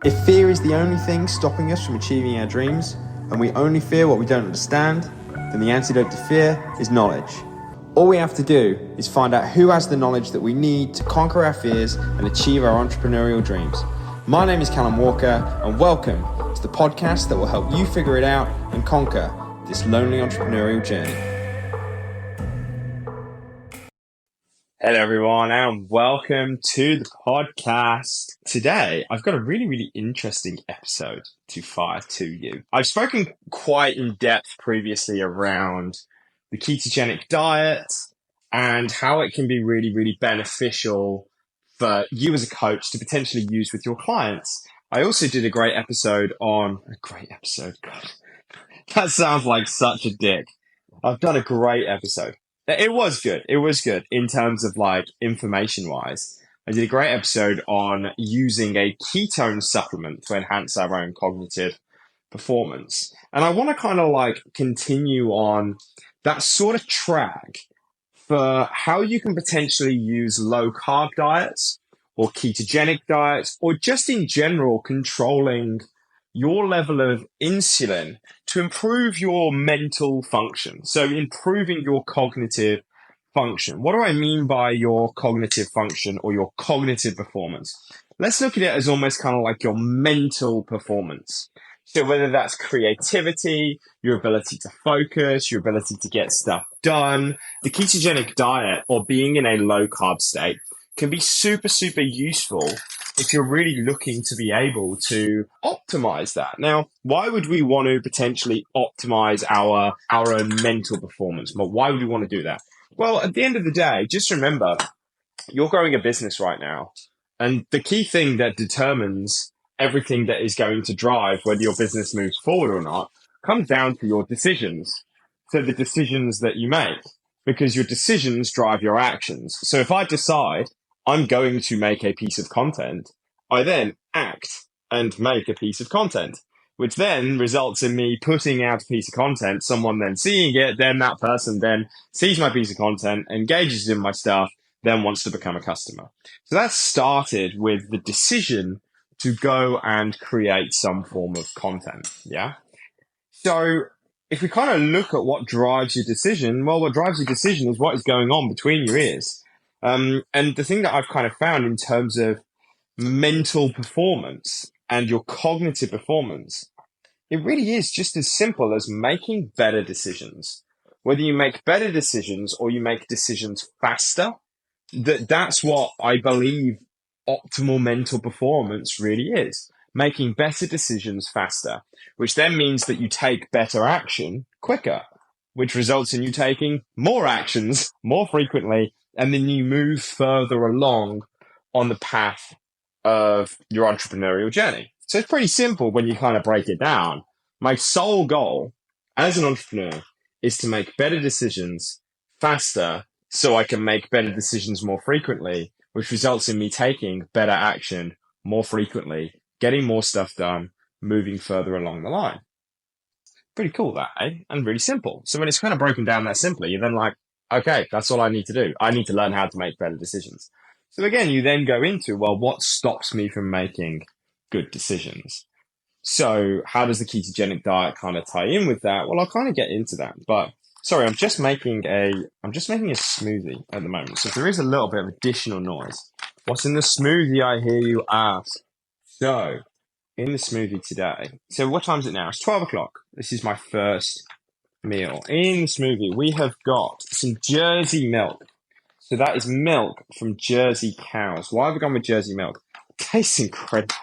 If fear is the only thing stopping us from achieving our dreams, and we only fear what we don't understand, then the antidote to fear is knowledge. All we have to do is find out who has the knowledge that we need to conquer our fears and achieve our entrepreneurial dreams. My name is Callum Walker, and welcome to the podcast that will help you figure it out and conquer this lonely entrepreneurial journey. Hello everyone, and welcome to the podcast. Today, I've got a really interesting episode to fire to you. I've spoken quite in depth previously around the ketogenic diet and how it can be really beneficial for you as a coach to potentially use with your clients. I also did a great episode, God, that sounds like such a dick. I've done a great episode. It was good. It was good in terms of like information wise. I did a great episode on using a ketone supplement to enhance our own cognitive performance. And I want to kind of like continue on that sort of track for how you can potentially use low carb diets or ketogenic diets, or just in general controlling your level of insulin to improve your mental function. So improving your cognitive function. What do I mean by your cognitive function or your cognitive performance? Let's look at it as almost kind of like your mental performance. So whether that's creativity, your ability to focus, your ability to get stuff done, the ketogenic diet or being in a low carb state can be super useful if you're really looking to be able to optimize that. Now, why would we want to potentially optimize our own mental performance? But why would we want to do that? Well, at the end of the day, just remember, you're growing a business right now. And the key thing that determines everything that is going to drive whether your business moves forward or not comes down to your decisions. So the decisions that you make, because your decisions drive your actions. So if I decide I'm going to make a piece of content, I then act and make a piece of content, which then results in me putting out a piece of content, someone then seeing it, then that person then sees my piece of content, engages in my stuff, then wants to become a customer. So that started with the decision to go and create some form of content. Yeah. So if we kind of look at what drives your decision, well, what drives your decision is what is going on between your ears. And the thing that I've kind of found in terms of mental performance and your cognitive performance, it really is just as simple as making better decisions. Whether you make better decisions or you make decisions faster, that's what I believe optimal mental performance really is. Making better decisions faster, which then means that you take better action quicker, which results in you taking more actions more frequently, and then you move further along on the path of your entrepreneurial journey. So it's pretty simple when you kind of break it down. My sole goal as an entrepreneur is to make better decisions faster so I can make better decisions more frequently, which results in me taking better action more frequently, getting more stuff done, moving further along the line. Pretty cool that, eh? And really simple. So when it's kind of broken down that simply, you're then like, okay, that's all I need to do. I need to learn how to make better decisions. So again, you then go into, well, what stops me from making good decisions? So how does the ketogenic diet kind of tie in with that? Well, I'll kind of get into that, but sorry, I'm just making a smoothie at the moment. So if there is a little bit of additional noise, what's in the smoothie, I hear you ask? So in the smoothie today, so what time is it now? It's 12 o'clock. This is my first meal. In the smoothie, we have got some Jersey milk. So that is milk from Jersey cows. Why have we gone with Jersey milk? It tastes incredible.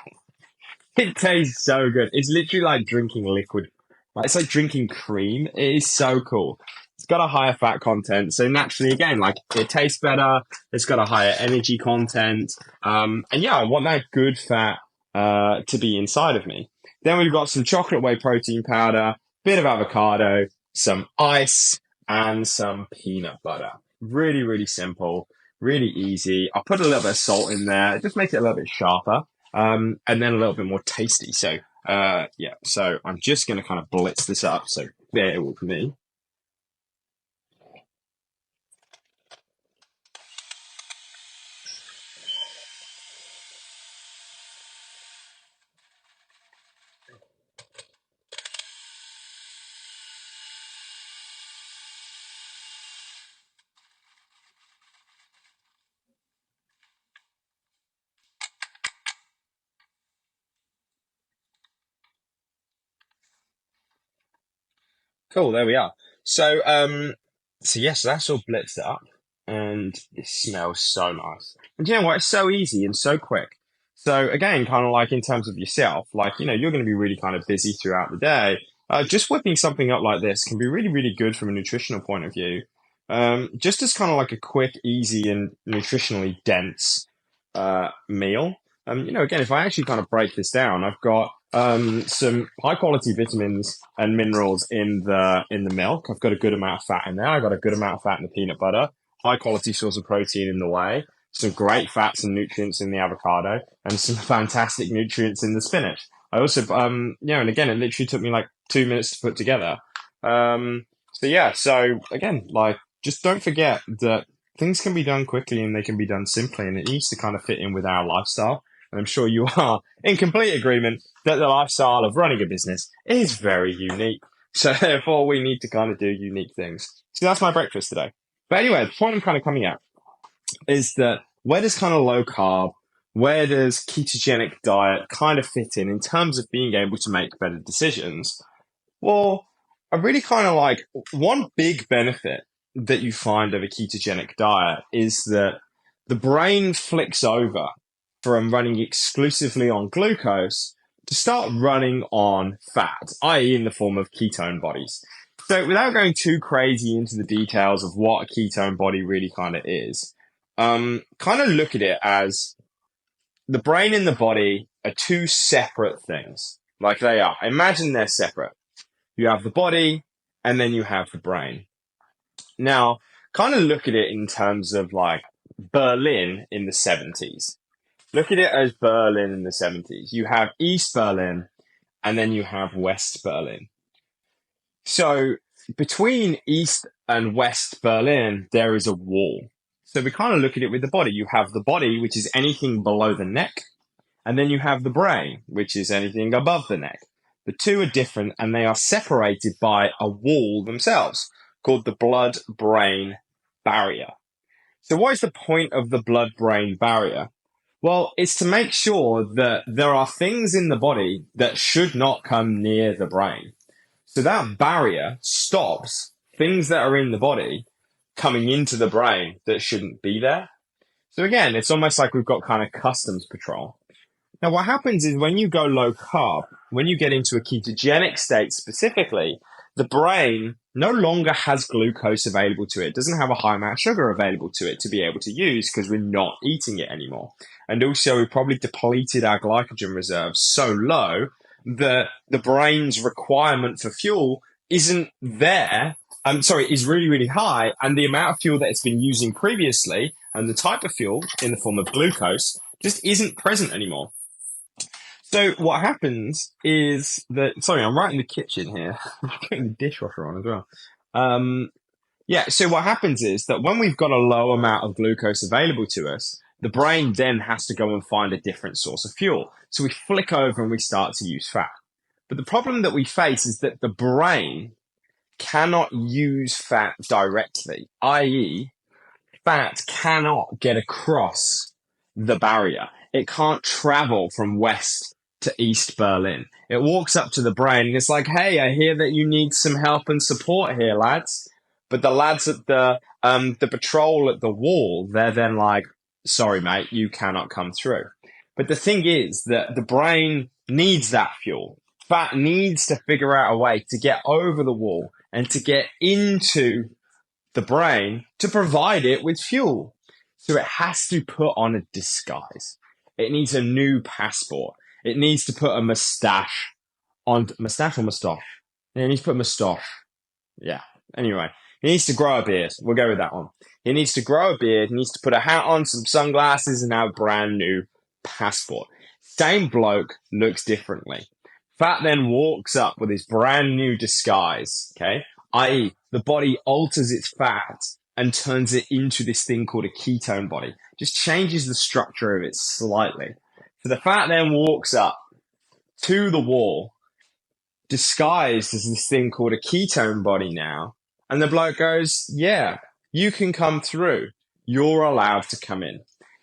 It tastes so good. It's literally like drinking liquid. Like, it's like drinking cream. It is so cool. It's got a higher fat content. So naturally, again, like it tastes better. It's got a higher energy content. And yeah, I want that good fat to be inside of me. Then we've got some chocolate whey protein powder, bit of avocado, some ice, and some peanut butter. Really simple, really easy. I'll put a little bit of salt in there. It just makes it a little bit sharper. And then a little bit more tasty. So, yeah, so I'm just going to kind of blitz this up. So bear with me. Cool, there we are. So yes, that's all blitzed up, and it smells so nice. And you know what? It's so easy and so quick. So again, kind of like in terms of yourself, like you're going to be really kind of busy throughout the day. Just whipping something up like this can be really, really good from a nutritional point of view. Just as kind of like a quick, easy, and nutritionally dense meal. Again, if I actually kind of break this down, I've got some high quality vitamins and minerals in the milk. I've got a good amount of fat in there. I've got a good amount of fat in the peanut butter. High quality source of protein in the whey. Some great fats and nutrients in the avocado, and some fantastic nutrients in the spinach. I also, and again, it literally took me like 2 minutes to put together. So again, like, just don't forget that things can be done quickly and they can be done simply, and it needs to kind of fit in with our lifestyle. And I'm sure you are in complete agreement that the lifestyle of running a business is very unique. So therefore, we need to kind of do unique things. So that's my breakfast today. But anyway, the point I'm kind of coming at is that where does kind of low carb, where does ketogenic diet kind of fit in terms of being able to make better decisions? Well, I really kind of like one big benefit that you find of a ketogenic diet is that the brain flicks over from running exclusively on glucose to start running on fat, i.e. in the form of ketone bodies. So without going too crazy into the details of what a ketone body really kind of is, kind of look at it as the brain and the body are two separate things. Like they are. Imagine they're separate. You have the body and then you have the brain. Now, kind of look at it in terms of like Berlin in the 70s. Look at it as Berlin in the 70s. You have East Berlin and then you have West Berlin. So between East and West Berlin, there is a wall. So we kind of look at it with the body. You have the body, which is anything below the neck, and then you have the brain, which is anything above the neck. The two are different and they are separated by a wall themselves called the blood-brain barrier. So what is the point of the blood-brain barrier? Well, it's to make sure that there are things in the body that should not come near the brain. So that barrier stops things that are in the body coming into the brain that shouldn't be there. So again, it's almost like we've got kind of customs patrol. Now, what happens is when you go low carb, when you get into a ketogenic state specifically, the brain no longer has glucose available to it. It doesn't have a high amount of sugar available to it to be able to use because we're not eating it anymore. And also, we probably depleted our glycogen reserves so low that the brain's requirement for fuel isn't there. Is really, really high. And the amount of fuel that it's been using previously and the type of fuel in the form of glucose just isn't present anymore. So what happens is that, sorry, I'm right in the kitchen here. I'm putting the dishwasher on as well. So what happens is that when we've got a low amount of glucose available to us, the brain then has to go and find a different source of fuel. So we flick over and we start to use fat. But the problem that we face is that the brain cannot use fat directly, i.e., fat cannot get across the barrier. It can't travel from West to East Berlin. It walks up to the brain and it's like, hey, I hear that you need some help and support here, lads. But the lads at the patrol at the wall, they're then like, sorry, mate, you cannot come through. But the thing is that the brain needs that fuel. Fat needs to figure out a way to get over the wall and to get into the brain to provide it with fuel. So it has to put on a disguise. It needs a new passport. It needs to put a mustache on. Mustache or moustache? Yeah, it needs to put a moustache. Yeah. Anyway, he needs to grow a beard. We'll go with that one. He needs to grow a beard. He needs to put a hat on, some sunglasses, and have a brand new passport. Same bloke looks differently. Fat then walks up with his brand new disguise, okay? I.e., the body alters its fat and turns it into this thing called a ketone body. Just changes the structure of it slightly. So the fat then walks up to the wall, disguised as this thing called a ketone body now. And the bloke goes, yeah, you can come through. You're allowed to come in.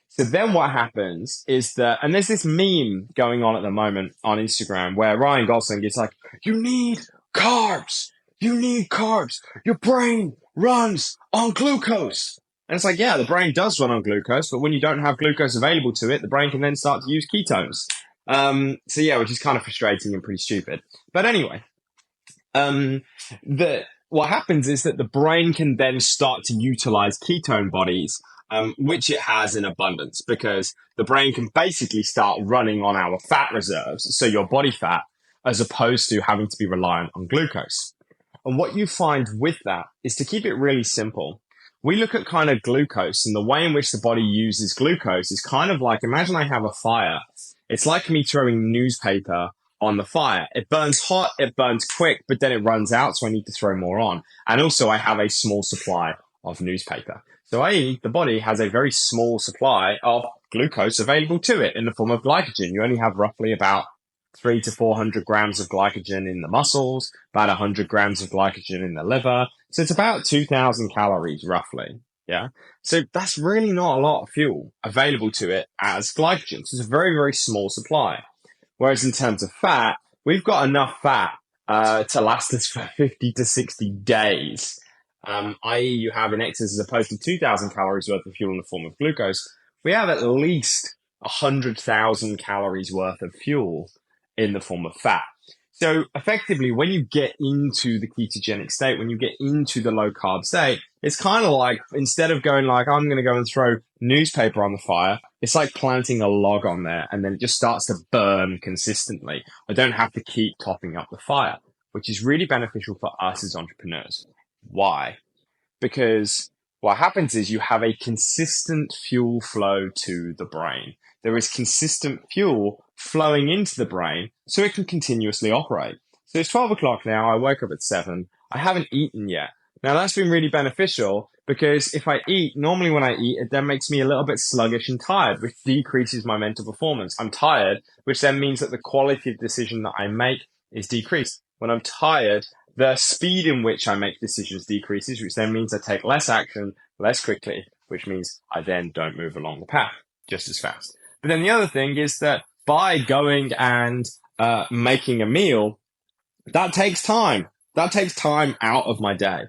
So then what happens is that, and there's this meme going on at the moment on Instagram where Ryan Gosling is like, you need carbs. you need carbs. Your brain runs on glucose. And it's like, yeah, the brain does run on glucose, but when you don't have glucose available to it, the brain can then start to use ketones. So yeah, which is kind of frustrating and pretty stupid. But anyway, um, what happens is that the brain can then start to utilize ketone bodies, which it has in abundance, because the brain can basically start running on our fat reserves, so your body fat, as opposed to having to be reliant on glucose. And what you find with that is, to keep it really simple, we look at kind of glucose, and the way in which the body uses glucose is kind of like, imagine I have a fire. It's like me throwing newspaper on the fire. It burns hot, it burns quick, but then it runs out, so I need to throw more on. And also I have a small supply of newspaper. So the body has a very small supply of glucose available to it in the form of glycogen. You only have roughly about 300 to 400 grams of glycogen in the muscles, about 100 grams of glycogen in the liver. So it's about 2,000 calories roughly. Yeah. So that's really not a lot of fuel available to it as glycogen. So it's a very, very small supply. Whereas in terms of fat, we've got enough fat to last us for 50 to 60 days. I.e., you have in excess, as opposed to 2,000 calories worth of fuel in the form of glucose, we have at least 100,000 calories worth of fuel in the form of fat. So effectively, when you get into the ketogenic state, when you get into the low carb state, it's kind of like, instead of going like, I'm going to go and throw newspaper on the fire, it's like planting a log on there, and then it just starts to burn consistently. I don't have to keep topping up the fire, which is really beneficial for us as entrepreneurs. Why? Because what happens is you have a consistent fuel flow to the brain. There is consistent fuel flowing into the brain so it can continuously operate. So it's 12 o'clock now. I woke up at 7. I haven't eaten yet. Now that's been really beneficial, because if I eat, normally when I eat, it then makes me a little bit sluggish and tired, which decreases my mental performance. I'm tired, which then means that the quality of decision that I make is decreased. When I'm tired, the speed in which I make decisions decreases, which then means I take less action less quickly, which means I then don't move along the path just as fast. But then the other thing is that by going and making a meal, that takes time. That takes time out of my day.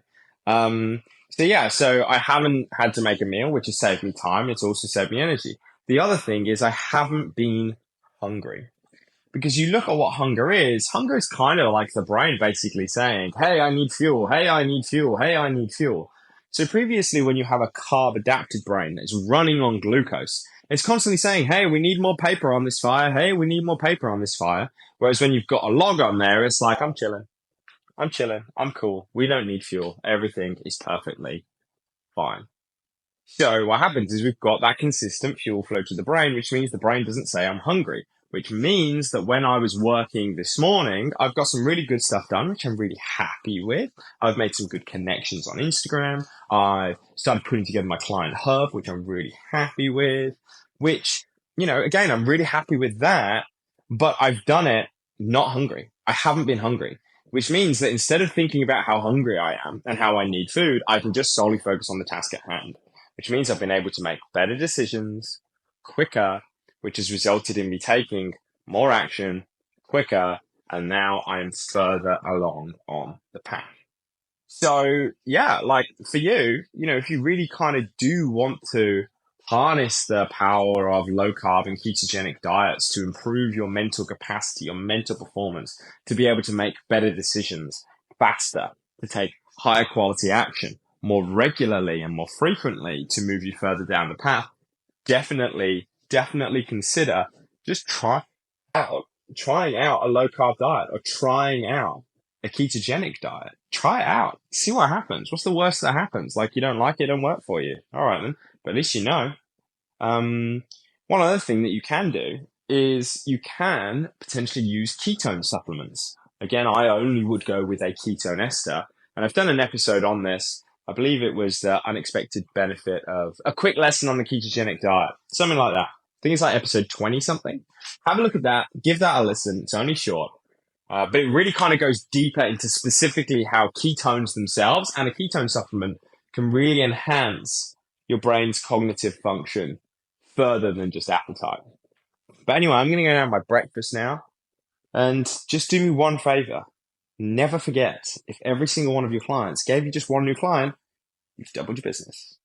So I haven't had to make a meal, which has saved me time. It's also saved me energy. The other thing is I haven't been hungry. Because you look at what hunger is kind of like the brain basically saying, hey, I need fuel. Hey, I need fuel. Hey, I need fuel. So previously, when you have a carb adapted brain that's running on glucose, it's constantly saying, hey, we need more paper on this fire. Hey, we need more paper on this fire. Whereas when you've got a log on there, it's like, I'm chilling. I'm cool. We don't need fuel. Everything is perfectly fine. So what happens is we've got that consistent fuel flow to the brain, which means the brain doesn't say I'm hungry, which means that when I was working this morning, I've got some really good stuff done, which I'm really happy with. I've made some good connections on Instagram. I've started putting together my client hub, which I'm really happy with, which, again, I'm really happy with that, but I've done it not hungry. I haven't been hungry, which means that instead of thinking about how hungry I am and how I need food, I can just solely focus on the task at hand, which means I've been able to make better decisions quicker, which has resulted in me taking more action quicker, and now I am further along on the path. So yeah, like for you, if you really kind of do want to harness the power of low carb and ketogenic diets to improve your mental capacity, your mental performance, to be able to make better decisions faster, to take higher quality action more regularly and more frequently to move you further down the path, definitely consider just trying out a low carb diet, or trying out a ketogenic diet. Try it out. See what happens. What's the worst that happens? Like, you don't like it, don't work for you. All right then. But at least you know. One other thing that you can do is you can potentially use ketone supplements. Again, I only would go with a ketone ester. And I've done an episode on this. I believe it was the unexpected benefit of a quick lesson on the ketogenic diet. Something like that. I think it's like episode 20 something. Have a look at that. Give that a listen. It's only short. But it really kind of goes deeper into specifically how ketones themselves and a ketone supplement can really enhance your brain's cognitive function further than just appetite. But anyway, I'm going to go and have my breakfast now. And just do me one favor. never forget, if every single one of your clients gave you just one new client, you've doubled your business.